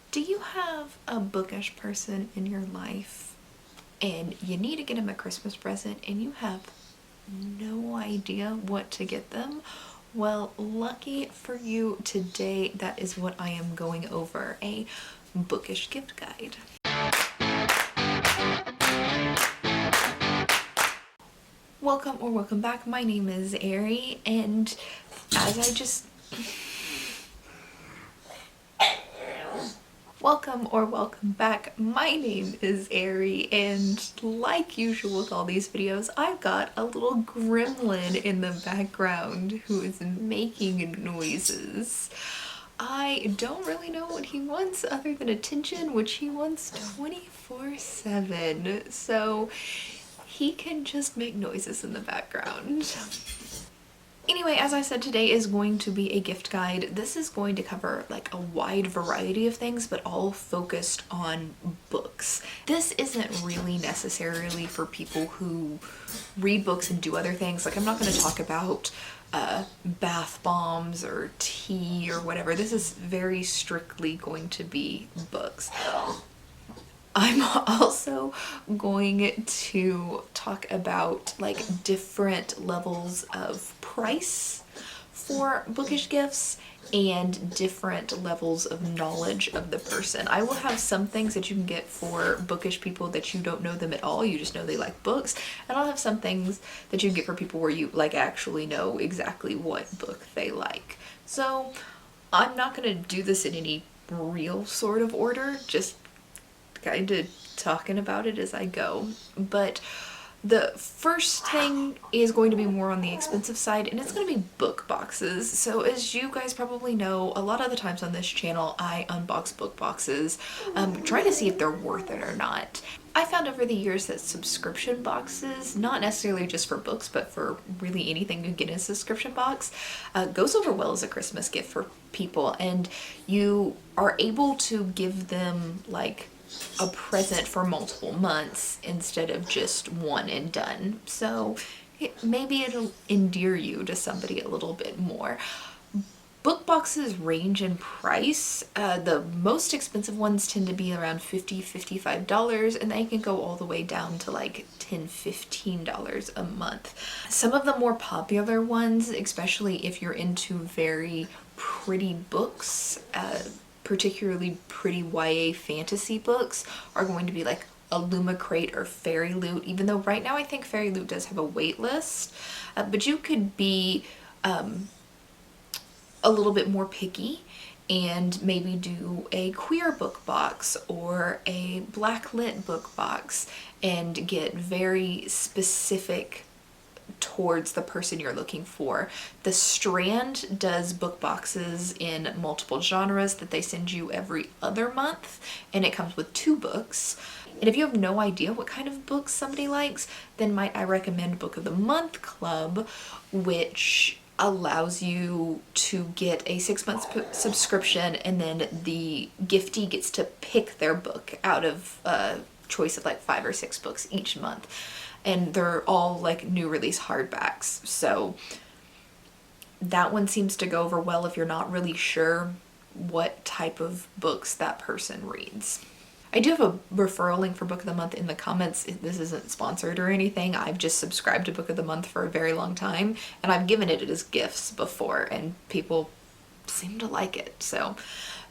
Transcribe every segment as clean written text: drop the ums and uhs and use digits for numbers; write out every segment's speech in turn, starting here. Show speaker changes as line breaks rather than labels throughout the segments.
Do you have a bookish person in your life and you need to get them a Christmas present and you have no idea what to get them? Well, lucky for you, today that is what I am going over, a bookish gift guide. Welcome back. My name is Ari, and as I just welcome back. My name is Ari, and like usual with all these videos, I've got a little gremlin in the background who is making noises. I don't really know what he wants other than attention, which he wants 24/7. So he can just make noises in the background. Anyway, as I said, today is going to be a gift guide. This is going to cover like a wide variety of things, but all focused on books. This isn't really necessarily for people who read books and do other things. Like, I'm not going to talk about bath bombs or tea or whatever. This is very strictly going to be books. I'm also going to talk about like different levels of price for bookish gifts and different levels of knowledge of the person. I will have some things that you can get for bookish people that you don't know them at all, you just know they like books, and I'll have some things that you can get for people where you like actually know exactly what book they like. So I'm not going to do this in any real sort of order, just kind of talking about it as I go. But the first thing is going to be more on the expensive side, and it's going to be book boxes. So as you guys probably know, a lot of the times on this channel I unbox book boxes, trying to see if they're worth it or not. I found over the years that subscription boxes, not necessarily just for books, but for really anything you get in a subscription box, goes over well as a Christmas gift for people, and you are able to give them like a present for multiple months instead of just one and done. So maybe it'll endear you to somebody a little bit more. Book boxes range in price. The most expensive ones tend to be around $50, $55, and they can go all the way down to like $10, $15 a month. Some of the more popular ones, especially if you're into very pretty books, particularly pretty YA fantasy books, are going to be like Illumicrate or Fairy Loot, even though right now I think Fairy Loot does have a wait list. But you could be a little bit more picky and maybe do a queer book box or a blacklit book box and get very specific towards the person you're looking for. The Strand does book boxes in multiple genres that they send you every other month, and it comes with 2 books. And if you have no idea what kind of books somebody likes, then might I recommend Book of the Month Club, which allows you to get a 6-month subscription, and then the giftee gets to pick their book out of a choice of like 5 or 6 books each month. And they're all like new release hardbacks. So that one seems to go over well if you're not really sure what type of books that person reads. I do have a referral link for Book of the Month in the comments. This isn't sponsored or anything. I've just subscribed to Book of the Month for a very long time, and I've given it as gifts before, and people seem to like it. So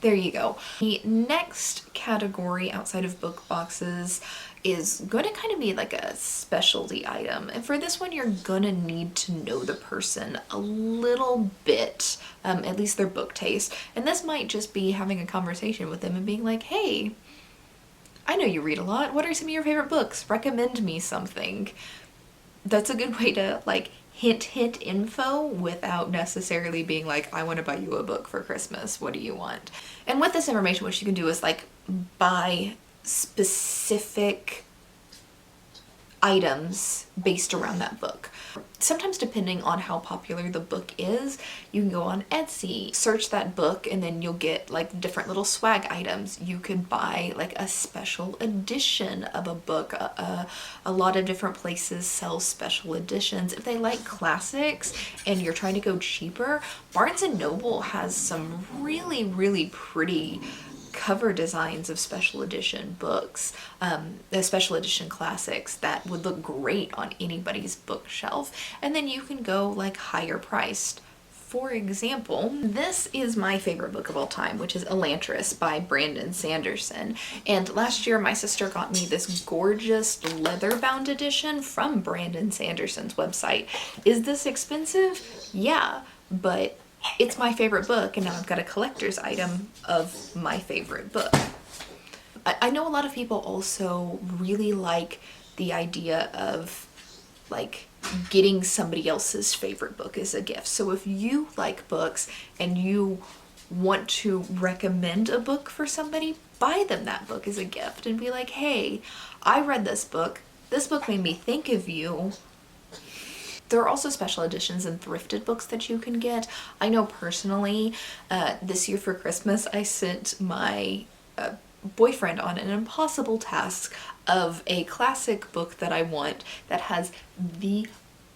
there you go. The next category outside of book boxes is going to kind of be like a specialty item. And for this one, you're gonna need to know the person a little bit, at least their book taste. And this might just be having a conversation with them and being like, hey, I know you read a lot. What are some of your favorite books? Recommend me something. That's a good way to like hint info without necessarily being like, I want to buy you a book for Christmas. What do you want? And with this information, what you can do is like buy specific items based around that book. Sometimes depending on how popular the book is, you can go on Etsy, search that book, and then you'll get like different little swag items. You could buy like a special edition of a book. A lot of different places sell special editions. If they like classics and you're trying to go cheaper, Barnes & Noble has some really, really pretty cover designs of special edition books, the special edition classics that would look great on anybody's bookshelf. And then you can go like higher priced. For example, this is my favorite book of all time, which is Elantris by Brandon Sanderson. And last year my sister got me this gorgeous leather-bound edition from Brandon Sanderson's website. Is this expensive? Yeah, but it's my favorite book, and now I've got a collector's item of my favorite book. I know a lot of people also really like the idea of like getting somebody else's favorite book as a gift. So if you like books and you want to recommend a book for somebody, buy them that book as a gift and be like, hey, I read this book made me think of you. There are also special editions and thrifted books that you can get. I know personally, this year for Christmas, I sent my boyfriend on an impossible task of a classic book that I want that has the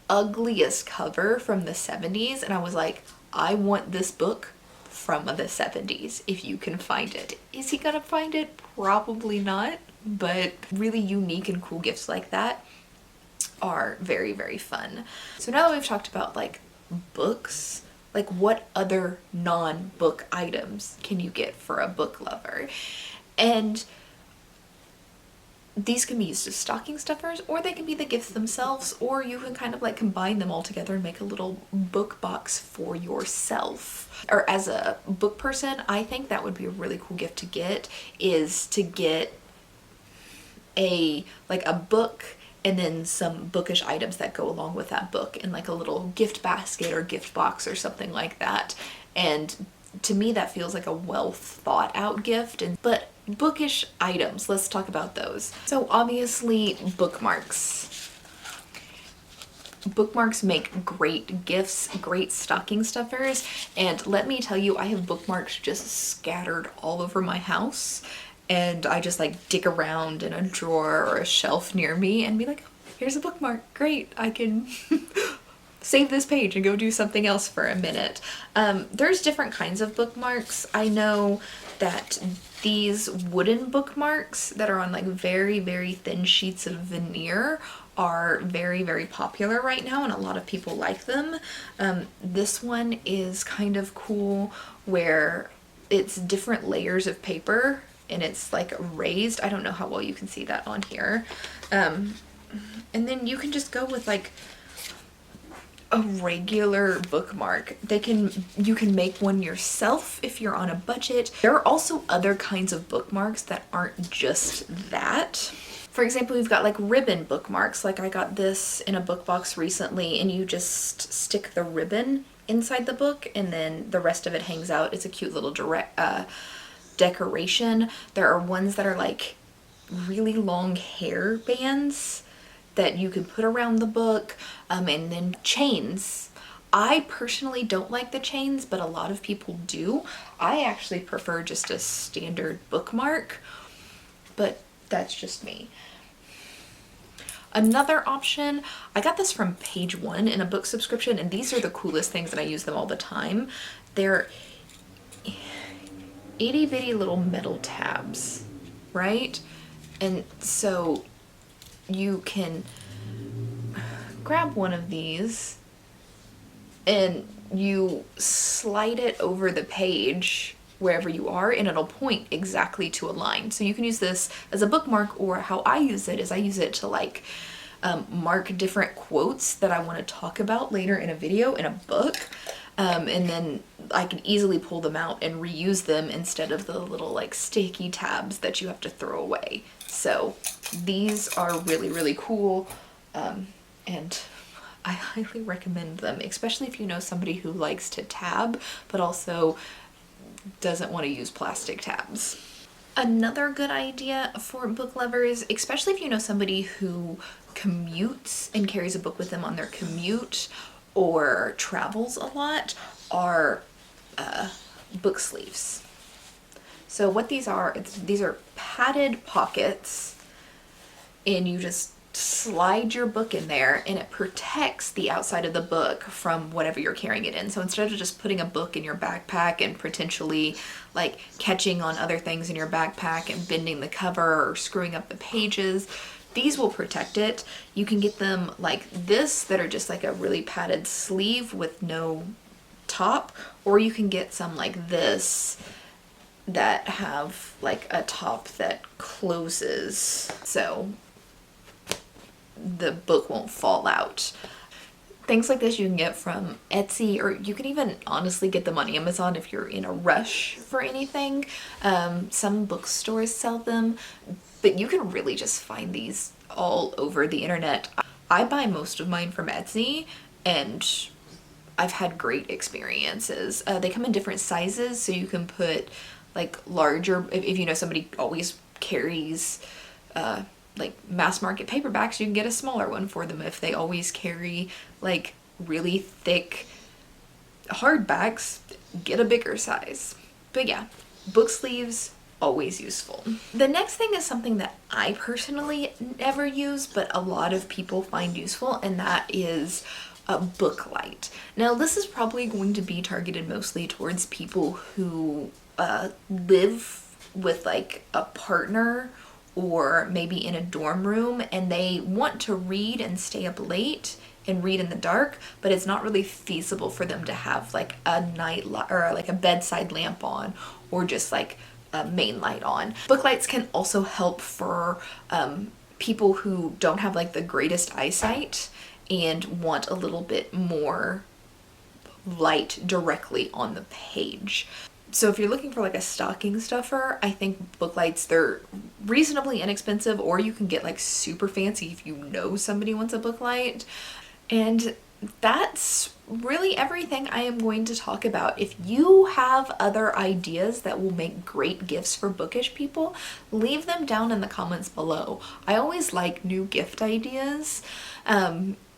ugliest cover from the 70s, and I was like, I want this book from the 70s if you can find it. Is he gonna find it? Probably not, but really unique and cool gifts like that are very, very fun. So now that we've talked about like books, like what other non-book items can you get for a book lover? And these can be used as stocking stuffers, or they can be the gifts themselves, or you can kind of like combine them all together and make a little book box for yourself. Or as a book person, I think that would be a really cool gift to get, is to get a book and then some bookish items that go along with that book in like a little gift basket or gift box or something like that. And to me that feels like a well thought out gift. But bookish items, let's talk about those. So obviously bookmarks. Bookmarks make great gifts, great stocking stuffers, and let me tell you, I have bookmarks just scattered all over my house, and I just like dig around in a drawer or a shelf near me and be like, here's a bookmark, great, I can save this page and go do something else for a minute. There's different kinds of bookmarks. I know that these wooden bookmarks that are on like very, very thin sheets of veneer are very, very popular right now, and a lot of people like them. This one is kind of cool where it's different layers of paper and it's like raised. I don't know how well you can see that on here. And then you can just go with like a regular bookmark. You can make one yourself if you're on a budget. There are also other kinds of bookmarks that aren't just that. For example, we've got like ribbon bookmarks. Like I got this in a book box recently, and you just stick the ribbon inside the book and then the rest of it hangs out. It's a cute little decoration. There are ones that are like really long hair bands that you can put around the book, and then chains. I personally don't like the chains, but a lot of people do. I actually prefer just a standard bookmark, but that's just me. Another option, I got this from Page One in a book subscription, and these are the coolest things and I use them all the time. They're itty bitty little metal tabs, right? And so you can grab one of these and you slide it over the page wherever you are, and it'll point exactly to a line. So you can use this as a bookmark, or how I use it is I use it to like mark different quotes that I want to talk about later in a video in a book. And then I can easily pull them out and reuse them instead of the little like sticky tabs that you have to throw away. So these are really, really cool, and I highly recommend them, especially if you know somebody who likes to tab but also doesn't want to use plastic tabs. Another good idea for book lovers, especially if you know somebody who commutes and carries a book with them on their commute or travels a lot, are book sleeves. So what these are padded pockets, and you just slide your book in there and it protects the outside of the book from whatever you're carrying it in. So instead of just putting a book in your backpack and potentially like catching on other things in your backpack and bending the cover or screwing up the pages, these will protect it. You can get them like this that are just like a really padded sleeve with no top, or you can get some like this that have like a top that closes so the book won't fall out. Things like this you can get from Etsy, or you can even honestly get them on Amazon if you're in a rush for anything. Some bookstores sell them, but you can really just find these all over the internet. I buy most of mine from Etsy and I've had great experiences. They come in different sizes, so you can put like larger, if you know somebody always carries like mass market paperbacks, you can get a smaller one for them. If they always carry like really thick hardbacks, get a bigger size. But yeah, book sleeves, always useful. The next thing is something that I personally never use, but a lot of people find useful, and that is a book light. Now this is probably going to be targeted mostly towards people who live with like a partner or maybe in a dorm room and they want to read and stay up late and read in the dark, but it's not really feasible for them to have like a night light or like a bedside lamp on, or just like a main light on. Book lights can also help for people who don't have like the greatest eyesight and want a little bit more light directly on the page. So if you're looking for like a stocking stuffer, I think book lights, they're reasonably inexpensive, or you can get like super fancy if you know somebody wants a book light. And that's really everything I am going to talk about. If you have other ideas that will make great gifts for bookish people, leave them down in the comments below. I always like new gift ideas.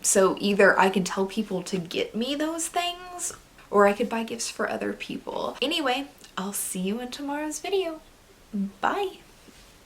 So either I can tell people to get me those things, or I could buy gifts for other people. Anyway, I'll see you in tomorrow's video. Bye!